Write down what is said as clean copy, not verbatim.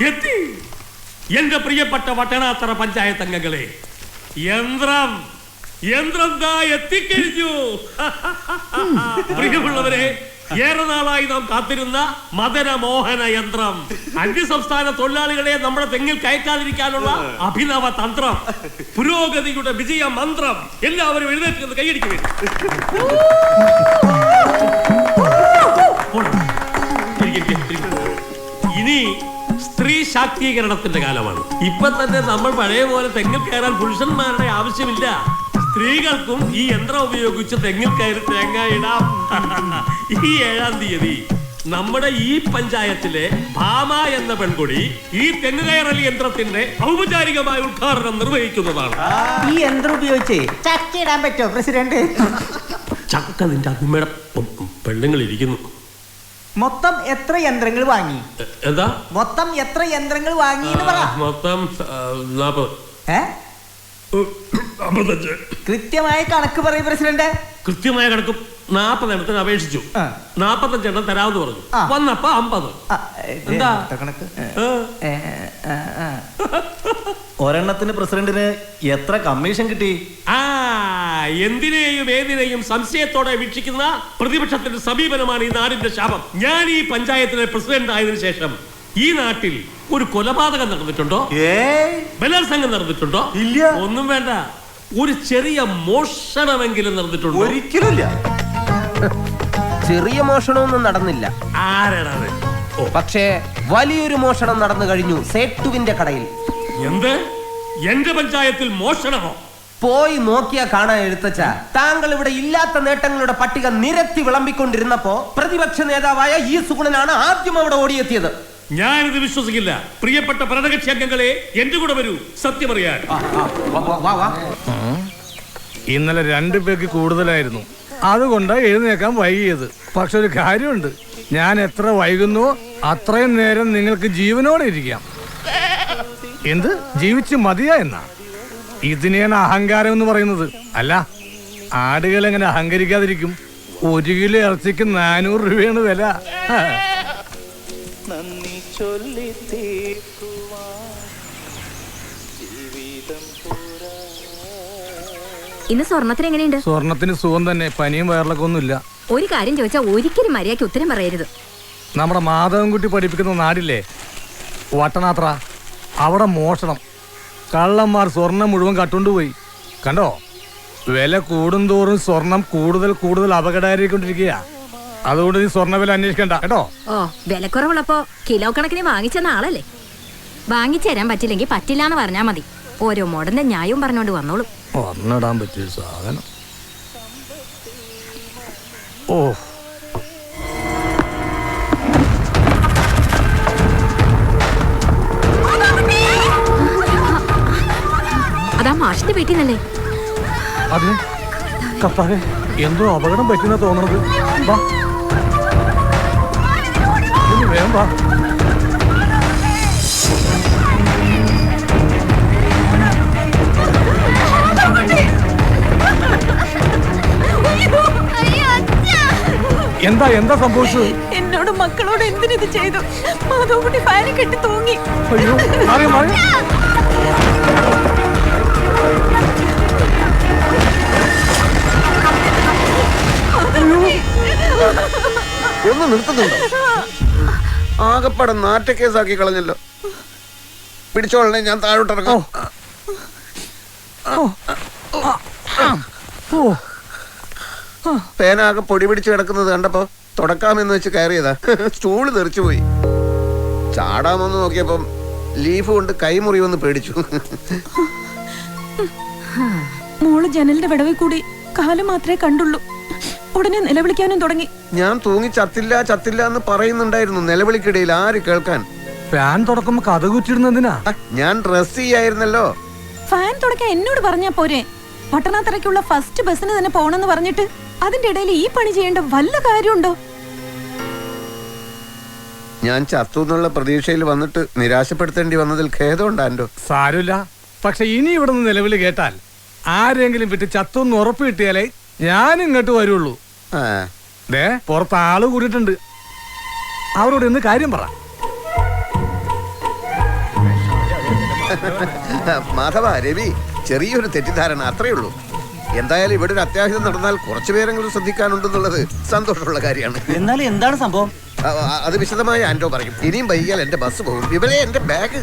എത്തി എന്റെ പ്രിയപ്പെട്ട വട്ടനാത്തറ പഞ്ചായത്ത് അംഗങ്ങളെ, യന്ത്രം എത്തിക്കഴിഞ്ഞു. പ്രിയമുള്ളവരെ, ഏറെ നാളായി നാം കാത്തിരുന്ന മദനമോഹന യന്ത്രം, അന്യസംസ്ഥാന തൊഴിലാളികളെ നമ്മുടെ തെങ്ങിൽ കയറ്റാതിരിക്കാനുള്ള അഭിനവ തന്ത്രം, പുരോഗതിയുടെ വിജയ മന്ത്രം. എല്ലാവരും എഴുന്നേറ്റ് കൈയടിക്കുവേ. ഇനി സ്ത്രീ ശാക്തീകരണത്തിന്റെ കാലമാണ്. ഇപ്പൊ തന്നെ നമ്മൾ പഴയ പോലെ തെങ്ങിൽ കയറാൻ പുരുഷന്മാരുടെ ആവശ്യമില്ല. സ്ത്രീകൾക്കും ഈ യന്ത്രം ഉപയോഗിച്ച് തെങ്ങിൽ കയറി തേങ്ങ ഇടാം. ഈ 7-ാം തീയതി നമ്മുടെ ഈ പഞ്ചായത്തിലെ ഭാമ എന്ന പെൺകുടി ഈ തെങ്ങ് കയറൽ യന്ത്രത്തിന്റെ ഔപചാരികമായ ഉദ്ഘാടനം നിർവഹിക്കുന്നതാണ്. ഈ യന്ത്രം ഉപയോഗിച്ച് ചക്ക ഇടാൻ പറ്റുമോ പ്രസിഡന്റ്? ചക്ക നിന്റെ അമ്മയുടെ പെണ്ണുങ്ങൾ ഇരിക്കുന്നു. മൊത്തം എത്ര യന്ത്രങ്ങൾ വാങ്ങി? എന്താ മൊത്തം എത്ര യന്ത്രങ്ങൾ വാങ്ങി? മൊത്തം 40. കൃത്യമായ കണക്ക് പറയും പ്രസിഡന്റ്. കൃത്യമായ കണക്ക് 40 എണ്ണത്തിന് അപേക്ഷിച്ചു. 45 എണ്ണം തരാമെന്ന് പറഞ്ഞു. വന്നപ്പോ 50. എന്താ കണക്ക്? ഒരെണ്ണത്തിന് പ്രസിഡന്റിന് എത്ര കമ്മീഷൻ കിട്ടി? എന്തിനേയും ഏതിനേയും സംശയത്തോടെ വീക്ഷിക്കുന്ന പ്രതിപക്ഷത്തിന്റെ സമീപനമാണ് ഈ നാടിന്റെ ശാപം. ഞാൻ ഈ പഞ്ചായത്തിലെ പ്രസിഡന്റ് ആയതിനു ശേഷം ഈ നാട്ടിൽ ഒരു കൊലപാതകം നടന്നിട്ടുണ്ടോ? ബലാത്സംഗം നടന്നിട്ടുണ്ടോ? ഇല്ല. ഒന്നും വേണ്ട. ഒരു ചെറിയ മോഷണമെങ്കിലും നടന്നിട്ടുണ്ടോ? ഒരിക്കലുമില്ല. ചെറിയ മോഷണമൊന്നും നടന്നില്ല. ആരാണ്? പക്ഷേ വലിയൊരു മോഷണം നടന്നു കഴിഞ്ഞു സേട്ടുവിന്റെ കടയിൽ. എന്ത്? എന്റെ പഞ്ചായത്തിൽ മോഷണമോ? പോയി നോക്കിയാ കാണാൻ എഴുത്തച്ഛ. താങ്കൾ ഇവിടെ ഇല്ലാത്ത നേട്ടങ്ങളുടെ പട്ടിക നിരത്തി വിളമ്പിക്കൊണ്ടിരുന്നപ്പോ പ്രതിപക്ഷ നേതാവായ ഈ സുഗുണനാണ് ആദ്യം അവിടെ ഓടിയെത്തിയത്. ഞാനിത് വിശ്വസിക്കില്ല. പ്രിയപ്പെട്ട ഭരണകക്ഷി അംഗങ്ങളെ, എന്റെ കൂടെ വരൂ, സത്യമറിയാൻ. ഇന്നലെ 2 പേർക്ക് കൂടുതലായിരുന്നു, അതുകൊണ്ടാണ് എഴുന്നേക്കാൻ വൈകിയത്. പക്ഷെ ഒരു കാര്യമുണ്ട്, ഞാൻ എത്ര വൈകുന്നോ അത്രയും നേരം നിങ്ങൾക്ക് ജീവനോടെ ഇരിക്കാം. എന്ത് ജീവിച്ച് മതിയാ എന്നാ? ഇതിനെയാണ് അഹങ്കാരം എന്ന് പറയുന്നത്. അല്ല, ആടുകൾ എങ്ങനെ അഹങ്കരിക്കാതിരിക്കും? 1 കിലോ ഇറച്ചിക്ക് 400 രൂപയാണ് വില. ഇന്ന് സ്വർണത്തിന് എങ്ങനെയുണ്ട്? സ്വർണത്തിന് സുഖം തന്നെ, പനിയും വയറിളൊക്കെ ഒന്നുമില്ല. ഒരു കാര്യം ചോദിച്ചാൽ ഒരിക്കലും മര്യാദയ്ക്ക് ഉത്തരം പറയരുത്. നമ്മുടെ മാധവൻകുട്ടി പഠിപ്പിക്കുന്ന നാടില്ലേ വട്ടനാത്ര, അവിടെ മോഷണം, കള്ളന്മാർ സ്വർണം മുഴുവൻ കട്ടുകൊണ്ടുപോയി. കണ്ടോ? വില കൂടുന്തോറും സ്വർണം കൂടുതൽ അപകടമായിക്കൊണ്ടിരിക്കുക. അതുകൊണ്ട് നീ സ്വർണ്ണ വില അന്വേഷിക്കണ്ട കേട്ടോ. വിലക്കുറവുള്ളപ്പോ കിലോ കണക്കിന് വാങ്ങിച്ചെന്ന ആളല്ലേ. വാങ്ങിച്ചു തരാൻ പറ്റില്ലെങ്കിൽ പറ്റില്ലാന്ന് പറഞ്ഞാ മതി. ഓരോ മോഡന്റെ ന്യായവും പറഞ്ഞോണ്ട് വന്നോളും. ഒന്നിടാൻ പറ്റിയ സാധനം. ഓ, അതാ മാഷിന്റെ വീട്ടിൽ നിന്നല്ലേ? അതെ കർത്താവേ, എന്തോ അപകടം പറ്റുന്ന തോന്നുന്നത്. വേഗം വാ. എന്താ സംഭവിച്ചത്? എന്നോട് മക്കളോട് എന്തിനിത് ചെയ്തു? മാധവക്കുട്ടി ഫാനി കെട്ടി തൂങ്ങി. അയ്യോ, ഒന്ന് നിർത്തുന്നുണ്ടോ? ആകെപ്പാടെ നാറ്റക്കേസാക്കി കളഞ്ഞല്ലോ. പിടിച്ചോളണേ, ഞാൻ താഴോട്ടിറങ്ങാം. പേനാകെ പൊടി പിടിച്ച് കിടക്കുന്നത് കണ്ടപ്പോ തുടക്കാമെന്ന് വെച്ച് കയറിയതാ. സ്റ്റൂള് തെറിച്ചു പോയി. ചാടാമെന്ന് നോക്കിയപ്പം ലീഫ് കൊണ്ട് കൈമുറിവെന്ന് പേടിച്ചു. മോള് ജനലിന്റെ വിടവിൽ കൂടി കാല് മാത്രമേ കണ്ടുള്ളൂ. ഉടനെ നിലവിളിക്കാനും തുടങ്ങി. ഞാൻ തൂങ്ങി ചത്തില്ല എന്ന് പറയുന്നുണ്ടായിരുന്നു. നിലവിളിക്കിടയിൽ ആര് കേൾക്കാൻ? ഫാൻ തുടക്കുമ്പോ കഥ കുറ്റിടുന്നതിനാ. ഞാൻ ഡ്രസ് ചെയ്യായിരുന്നല്ലോ. ഫാൻ തുടക്കാൻ എന്നോട് പറഞ്ഞാ പോരെ? പട്ടണത്തിലേക്കുള്ള ഫസ്റ്റ് ബസ്സിന് തന്നെ പോണെന്ന് പറഞ്ഞിട്ട് അതിന്റെ ഇടയിൽ ഈ പണി ചെയ്യേണ്ട വല്ല കാര്യമുണ്ടോ? ഞാൻ ചത്തു എന്നുള്ള പ്രതീക്ഷയിൽ വന്നിട്ട് നിരാശപ്പെടുത്തേണ്ടി വന്നതിൽ ഖേദമുണ്ടാൻഡോ. സാരമില്ല. പക്ഷെ ഇനി ഇവിടെ നിന്ന് നിലവിളി കേട്ടാൽ ആരെങ്കിലും വിട്ട് ചത്തൊന്ന് ഉറപ്പ് കിട്ടിയാലേ ഞാൻ ഇങ്ങോട്ട് വരുള്ളൂ. പുറത്ത് ആള് കൂടിയിട്ടുണ്ട്. അവരോട് ഇന്ന് കാര്യം പറ. മാധവ, രവി, ചെറിയൊരു തെറ്റിദ്ധാരണ, അത്രേ ഉള്ളൂ. എന്തായാലും ഇവിടെ ഒരു അത്യാഹിതം നടന്നാൽ കുറച്ചു പേരെങ്കിലും ശ്രദ്ധിക്കാനുണ്ടെന്നുള്ളത് സന്തോഷമുള്ള കാര്യമാണ്. എന്നാലും എന്താണ് സംഭവം? അത് വിശദമായി ആൻഡോ പറയും. ഇനിയും വൈകിയാൽ എന്റെ ബസ് പോകും. ഇവരെ എന്റെ ബാഗ്